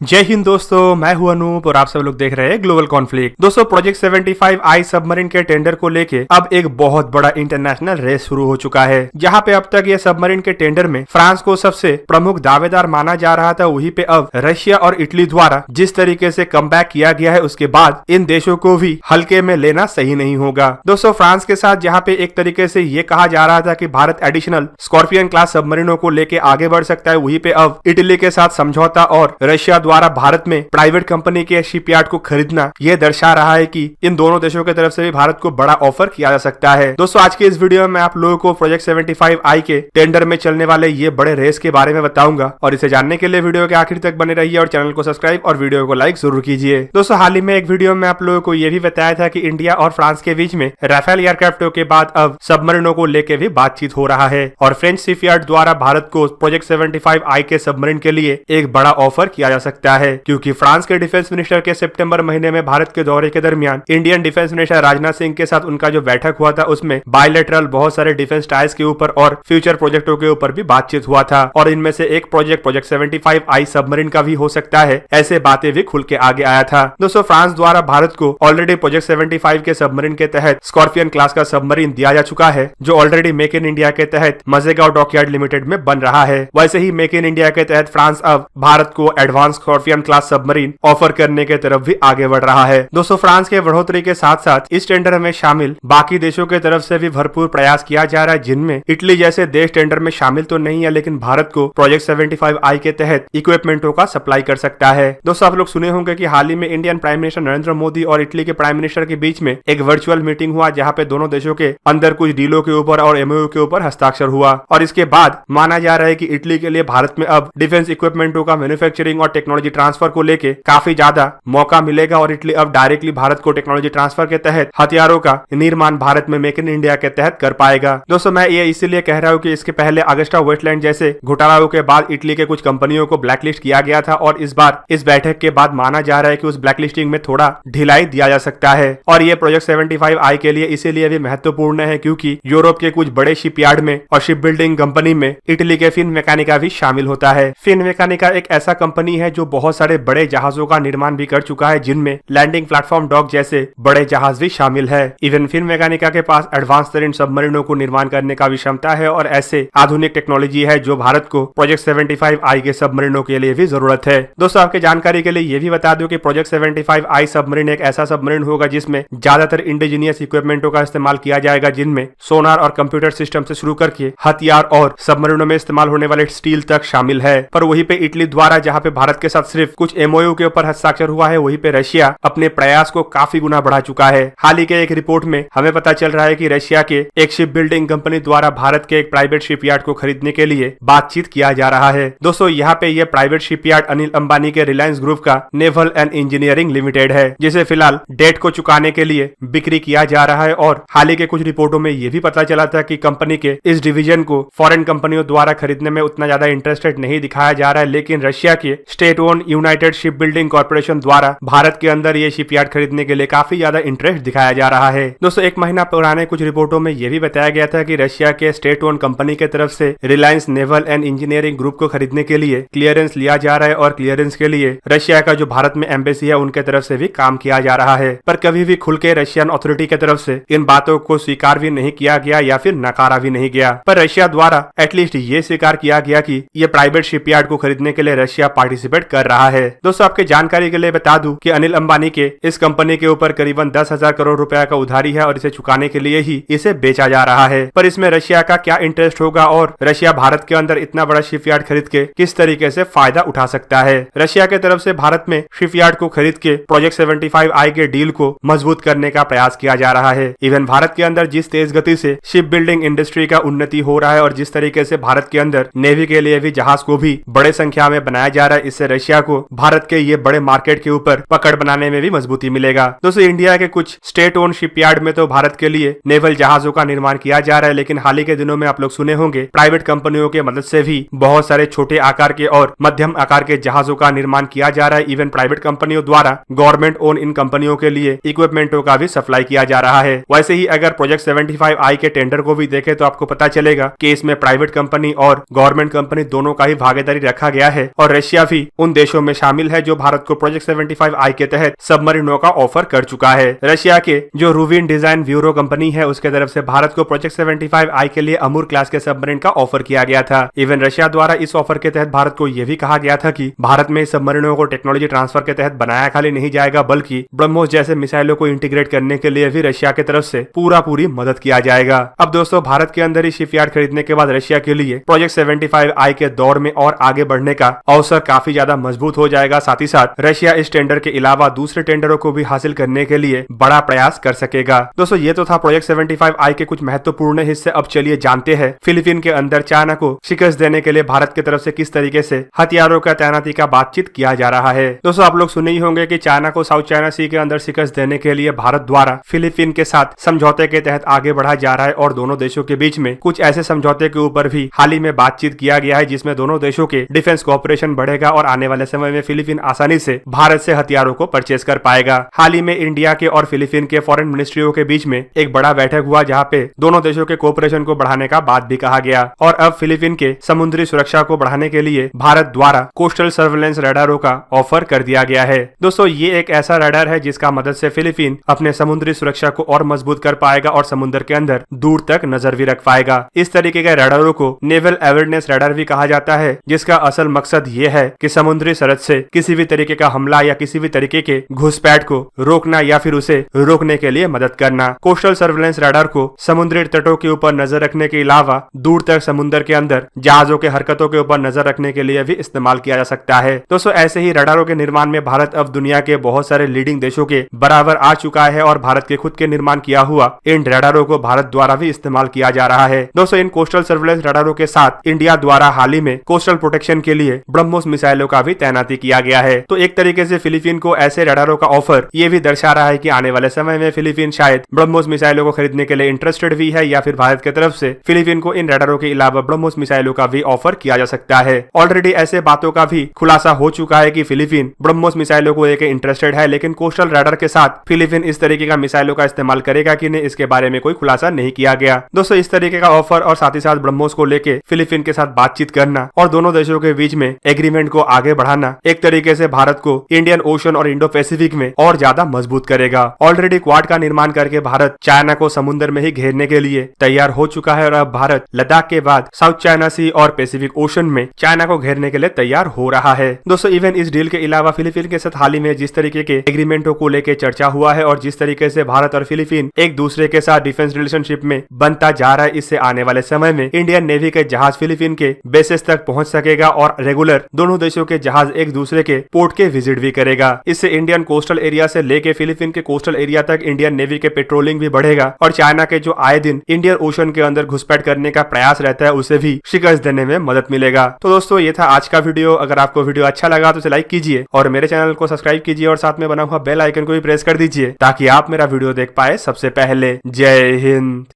जय हिंद दोस्तों, मैं हूं अनूप और आप सब लोग देख रहे हैं ग्लोबल कॉन्फ्लिक्ट। दोस्तों, प्रोजेक्ट 75 आई सबमरीन के टेंडर को लेके अब एक बहुत बड़ा इंटरनेशनल रेस शुरू हो चुका है, जहां पे अब तक ये सबमरीन के टेंडर में फ्रांस को सबसे प्रमुख दावेदार माना जा रहा था। वहीं पे अब रशिया और इटली द्वारा जिस तरीके से कमबैक किया गया है, उसके बाद इन देशों को भी हल्के में लेना सही नहीं होगा। दोस्तों, फ्रांस के साथ जहाँ पे एक तरीके से ये कहा जा रहा था कि भारत एडिशनल स्कॉर्पियन क्लास सबमरीनों को लेके आगे बढ़ सकता है, वहीं पे अब इटली के साथ समझौता और रशिया द्वारा भारत में प्राइवेट कंपनी के शिपयार्ड को खरीदना ये दर्शा रहा है कि इन दोनों देशों की तरफ से भी भारत को बड़ा ऑफर किया जा सकता है। दोस्तों, आज के इस वीडियो में आप लोगों को प्रोजेक्ट 75 आई के टेंडर में चलने वाले ये बड़े रेस के बारे में बताऊंगा और इसे जानने के लिए वीडियो के आखिर तक बने रहिए और चैनल को सब्सक्राइब और वीडियो को लाइक जरूर कीजिए। दोस्तों, हाल ही में एक वीडियो में आप लोगों को यह भी बताया था कि इंडिया और फ्रांस के बीच में राफेल एयरक्राफ्टों के बाद अब सबमरीनों को लेकर भी बातचीत हो रहा है और फ्रेंच शिपयार्ड द्वारा भारत को प्रोजेक्ट 75 आई के सबमरीन के लिए एक बड़ा ऑफर किया जा सकता है, क्योंकि फ्रांस के डिफेंस मिनिस्टर के सितंबर महीने में भारत के दौरे के दरमियान Indian defence minister Rajnath Singh के साथ उनका जो बैठक हुआ था, उसमें बायलैटरल बहुत सारे डिफेंस टाइज के ऊपर और फ्यूचर प्रोजेक्टों के ऊपर भी बातचीत हुआ था और इनमें से एक प्रोजेक्ट 75 आई सबमरीन का भी हो सकता है, ऐसे बातें भी खुल के आगे आया था। दोस्तों, फ्रांस द्वारा भारत को ऑलरेडी प्रोजेक्ट 75 के सबमरीन के तहत स्कॉर्पियन क्लास का सबमरीन दिया जा चुका है, जो ऑलरेडी मेक इन इंडिया के तहत मजेगांव डॉकयार्ड लिमिटेड में बन रहा है। वैसे ही मेक इन इंडिया के तहत फ्रांस अब भारत को advance scorpion class submarine offer करने के तरफ भी आगे बढ़ रहा है। दोस्तों, फ्रांस के बढ़ोतरी के साथ साथ इस टेंडर में शामिल बाकी देशों के तरफ से भी भरपूर प्रयास किया जा रहा है, जिनमें इटली जैसे देश टेंडर में शामिल तो नहीं है, लेकिन भारत को प्रोजेक्ट 75 आई के तहत इक्विपमेंटों का सप्लाई कर सकता है। दोस्तों, आप लोग सुने होंगे कि हाल ही में Indian prime minister Narendra Modi और इटली के प्राइम मिनिस्टर के बीच में एक वर्चुअल मीटिंग हुआ, जहां पे दोनों देशों के अंदर कुछ डीलों के ऊपर और एमओयू के ऊपर हस्ताक्षर हुआ और इसके बाद माना जा रहा है कि इटली के लिए भारत में अब डिफेंस इक्विपमेंटों का मैन्युफैक्चरिंग और टेक्नोलॉजी ट्रांसफर को लेके काफी ज्यादा मौका मिलेगा और इटली अब डायरेक्टली भारत को टेक्नोलॉजी ट्रांसफर के तहत हथियारों का निर्माण भारत में मेक इन इंडिया के तहत कर पाएगा। दोस्तों, मैं ये इसीलिए कह रहा हूँ कि इसके पहले अगस्टा वेस्टलैंड जैसे घोटालों के बाद इटली के कुछ कंपनियों को ब्लैकलिस्ट किया गया था और इस बार इस बैठक के बाद माना जा रहा है कि उस ब्लैकलिस्टिंग में थोड़ा ढिलाई दिया जा सकता है और ये प्रोजेक्ट 75 आई के लिए इसीलिए भी महत्वपूर्ण है क्योंकि यूरोप के कुछ बड़े शिपयार्ड में और शिप बिल्डिंग कंपनी में इटली के फिनमेकानिका भी शामिल होता है। फिनमेकानिका एक ऐसा कंपनी है जो बहुत सारे बड़े जहाजों का निर्माण भी कर चुका है, जिनमें लैंडिंग प्लेटफॉर्म डॉक जैसे बड़े जहाज भी शामिल है। इवन फिनमेकानिका के पास एडवांस तरीन सबमरीनों को निर्माण करने का भी क्षमता है और ऐसे आधुनिक टेक्नोलॉजी है जो भारत को प्रोजेक्ट 75 आई के सबमरीनों के लिए भी जरूरत है। दोस्तों, आपके जानकारी के लिए ये भी बता दूं कि प्रोजेक्ट 75 आई सबमरीन एक ऐसा सबमरीन होगा जिसमें ज्यादातर इंडिजीनियस इक्विपमेंटों का इस्तेमाल किया जाएगा, जिनमें सोनार और कंप्यूटर सिस्टम से शुरू करके हथियार और सबमरीनों में इस्तेमाल होने वाले स्टील तक शामिल है। पर वहीं पे इटली द्वारा जहाँ पे भारत के साथ सिर्फ कुछ एमओयू के ऊपर हस्ताक्षर हुआ है, वहीं पे रशिया अपने प्रयास को काफी गुना बढ़ा चुका है। हाल ही के एक रिपोर्ट में हमें पता चल रहा है कि रशिया के एक शिप बिल्डिंग कंपनी द्वारा भारत के एक प्राइवेट शिपयार्ड को खरीदने के लिए बातचीत किया जा रहा है। दोस्तों, यहाँ पे ये प्राइवेट शिपयार्ड अनिल अंबानी के रिलायंस ग्रुप का नेवल एंड इंजीनियरिंग लिमिटेड है, जिसे फिलहाल डेट को चुकाने के लिए बिक्री किया जा रहा है और हाल ही के कुछ रिपोर्टों में यह भी पता चला था कि कंपनी के इस डिवीजन को फॉरेन कंपनियों द्वारा खरीदने में उतना ज्यादा इंटरेस्टेड नहीं दिखाया जा रहा है, लेकिन रशिया के state own United ship building corporation द्वारा भारत के अंदर ये शिपयार्ड खरीदने के लिए काफी ज्यादा इंटरेस्ट दिखाया जा रहा है। दोस्तों, एक महीना पुराने कुछ रिपोर्टों में यह भी बताया गया था कि रशिया के स्टेट ओन कंपनी के तरफ से Reliance naval and engineering group को खरीदने के लिए क्लियरेंस लिया जा रहा है और क्लियरेंस के लिए रशिया का जो भारत में एम्बेसी है उनके तरफ से भी काम किया जा रहा है। पर कभी भी खुल के रशियन अथॉरिटी की तरफ से इन बातों को स्वीकार भी नहीं किया गया या फिर नकारा भी नहीं गया, पर रशिया द्वारा एटलीस्ट ये स्वीकार किया गया कि ये प्राइवेट शिपयार्ड को खरीदने के लिए रशिया पार्टिसिपेट कर रहा है। दोस्तों, आपके जानकारी के लिए बता दूं कि अनिल अंबानी के इस कंपनी के ऊपर करीबन 10,000 करोड़ रुपया का उधारी है और इसे चुकाने के लिए ही इसे बेचा जा रहा है। पर इसमें रशिया का क्या इंटरेस्ट होगा और रशिया भारत के अंदर इतना बड़ा शिपयार्ड खरीद के किस तरीके से फायदा उठा सकता है। रशिया के तरफ से भारत में शिपयार्ड को खरीद के प्रोजेक्ट 75 आई के डील को मजबूत करने का प्रयास किया जा रहा है। इवन भारत के अंदर जिस तेज गति से शिप बिल्डिंग इंडस्ट्री का उन्नति हो रहा है और जिस तरीके से भारत के अंदर नेवी के लिए भी जहाज को भी बड़े संख्या में बनाया जा रहा है, इससे रशिया को भारत के ये बड़े मार्केट के ऊपर पकड़ बनाने में भी मजबूती मिलेगा। दोस्तों, इंडिया के कुछ स्टेट ओन शिपयार्ड में तो भारत के लिए नेवल जहाजों का निर्माण किया जा रहा है, लेकिन हाल ही के दिनों में आप लोग सुने होंगे प्राइवेट कंपनियों के मदद से भी बहुत सारे छोटे आकार के और मध्यम आकार के जहाजों का निर्माण किया जा रहा है। इवन प्राइवेट कंपनियों द्वारा गवर्नमेंट ओन इन कंपनियों के लिए इक्विपमेंटों का भी सप्लाई किया जा रहा है। वैसे ही अगर प्रोजेक्ट 75 आई के टेंडर को भी देखें तो आपको पता चलेगा कि इसमें प्राइवेट कंपनी और गवर्नमेंट कंपनी दोनों का ही भागीदारी रखा गया है और रशिया भी उन देशों में शामिल है जो भारत को प्रोजेक्ट 75I के तहत सबमरीनों का ऑफर कर चुका है। रशिया के जो रूविन डिजाइन ब्यूरो कंपनी है उसके तरफ से भारत को प्रोजेक्ट 75I के लिए अमूर क्लास के सबमरीन का ऑफर किया गया था। इवन रशिया द्वारा इस ऑफर के तहत भारत को यह भी कहा गया था कि भारत में सबमरीनों को टेक्नोलॉजी ट्रांसफर के तहत बनाया खाली नहीं जाएगा बल्कि ब्रह्मोस जैसे मिसाइलों को इंटीग्रेट करने के लिए भी रशिया की तरफ से पूरी मदद किया जाएगा। अब दोस्तों भारत के अंदर ही शिपयार्ड खरीदने के बाद रशिया के लिए प्रोजेक्ट 75I के दौर में और आगे बढ़ने का अवसर काफी ज्यादा मजबूत हो जाएगा। साथ ही साथ रशिया इस टेंडर के अलावा दूसरे टेंडरों को भी हासिल करने के लिए बड़ा प्रयास कर सकेगा। दोस्तों ये तो था प्रोजेक्ट 75I के कुछ महत्वपूर्ण हिस्से। अब चलिए जानते हैं फिलीपीन के अंदर चाइना को शिकस्त देने के लिए भारत की तरफ से किस तरीके से हथियारों का तैनाती का बातचीत किया जा रहा है। दोस्तों आप लोग सुने ही होंगे कि चाइना को साउथ चाइना सी के अंदर शिकस्त देने के लिए भारत द्वारा फिलीपीन के साथ समझौते के तहत आगे बढ़ा जा रहा है और दोनों देशों के बीच में कुछ ऐसे समझौते के ऊपर भी हाल ही में बातचीत किया गया है जिसमें दोनों देशों के डिफेंस कोऑपरेशन बढ़ेगा और आने वाले समय में फिलीपीन आसानी से भारत से हथियारों को परचेज कर पाएगा। हाल ही में इंडिया के और फिलीपीन के फॉरेन मिनिस्ट्रियों के बीच में एक बड़ा बैठक हुआ जहां पे दोनों देशों के कोऑपरेशन को बढ़ाने का बात भी कहा गया और अब फिलीपीन के समुद्री सुरक्षा को बढ़ाने के लिए भारत द्वारा कोस्टल सर्वेलेंस रडारों का ऑफर कर दिया गया है। दोस्तों ये एक ऐसा रडार है जिसका मदद से फिलीपीन अपने समुद्री सुरक्षा को और मजबूत कर पाएगा और समुद्र के अंदर दूर तक नजर भी रख पाएगा। इस तरीके के रडारों को नेवल अवेयरनेस रडार भी कहा जाता है जिसका असल मकसद ये है कि समुद्री सरहद से किसी भी तरीके का हमला या किसी भी तरीके के घुसपैठ को रोकना या फिर उसे रोकने के लिए मदद करना। कोस्टल सर्वेलेंस रडार को समुद्री तटों के ऊपर नजर रखने के अलावा दूर तक समुद्र के अंदर जहाजों के हरकतों के ऊपर नजर रखने के लिए भी इस्तेमाल किया जा सकता है। दोस्तों ऐसे ही रडारों के निर्माण में भारत अब दुनिया के बहुत सारे लीडिंग देशों के बराबर आ चुका है और भारत के खुद के निर्माण किया हुआ इन रडारों को भारत द्वारा भी इस्तेमाल किया जा रहा है। दोस्तों इन कोस्टल सर्वेलेंस रडारों के साथ इंडिया द्वारा हाल ही में कोस्टल प्रोटेक्शन के लिए ब्रह्मोस मिसाइलों का भी तैनाती किया गया है। तो एक तरीके से फिलीपीन को ऐसे रडारों का ऑफर ये भी दर्शा रहा है कि आने वाले समय में फिलीपीन शायद ब्रह्मोस मिसाइलों को खरीदने के लिए इंटरेस्टेड भी है या फिर भारत की तरफ से फिलीपीन को इन रडारों के अलावा ब्रह्मोस मिसाइलों का भी ऑफर किया जा सकता है। ऑलरेडी ऐसे बातों का भी खुलासा हो चुका है कि फिलीपीन ब्रह्मोस मिसाइलों को लेकर इंटरेस्टेड है, लेकिन कोस्टल रडार के साथ फिलीपीन इस तरीके का मिसाइलों का इस्तेमाल करेगा कि नहीं इसके बारे में कोई खुलासा नहीं किया गया। दोस्तों इस तरीके का ऑफर और साथ ही साथ ब्रह्मोस को लेकर फिलीपीन के साथ बातचीत करना और दोनों देशों के बीच में एग्रीमेंट को आगे बढ़ाना एक तरीके से भारत को इंडियन ओशन और इंडो पैसिफिक में और ज्यादा मजबूत करेगा। ऑलरेडी क्वाड का निर्माण करके भारत चाइना को समुद्र में ही घेरने के लिए तैयार हो चुका है और अब भारत लद्दाख के बाद साउथ चाइना सी और पैसिफिक ओशन में चाइना को घेरने के लिए तैयार हो रहा है। दोस्तों इवन इस डील के अलावा फिलीपीन के साथ हाल ही में जिस तरीके के एग्रीमेंटों को लेकर चर्चा हुआ है और जिस तरीके से भारत और फिलीपीन एक दूसरे के साथ डिफेंस रिलेशनशिप में बनता जा रहा है, इससे आने वाले समय में इंडियन नेवी के जहाज फिलीपीन के बेसेस तक पहुंच सकेगा और रेगुलर दोनों देशों के जहाज एक दूसरे के पोर्ट के विजिट भी करेगा। इससे इंडियन कोस्टल एरिया से लेके फिलीपीन के कोस्टल एरिया तक इंडियन नेवी के पेट्रोलिंग भी बढ़ेगा और चाइना के जो आए दिन इंडियन ओशन के अंदर घुसपैठ करने का प्रयास रहता है उसे भी शिकस्त देने में मदद मिलेगा। तो दोस्तों ये था आज का वीडियो। अगर आपको वीडियो अच्छा लगा तो इसे लाइक कीजिए और मेरे चैनल को सब्सक्राइब कीजिए और साथ में बना हुआ बेल आइकन को भी प्रेस कर दीजिए ताकि आप मेरा वीडियो देख पाए सबसे पहले। जय हिंद।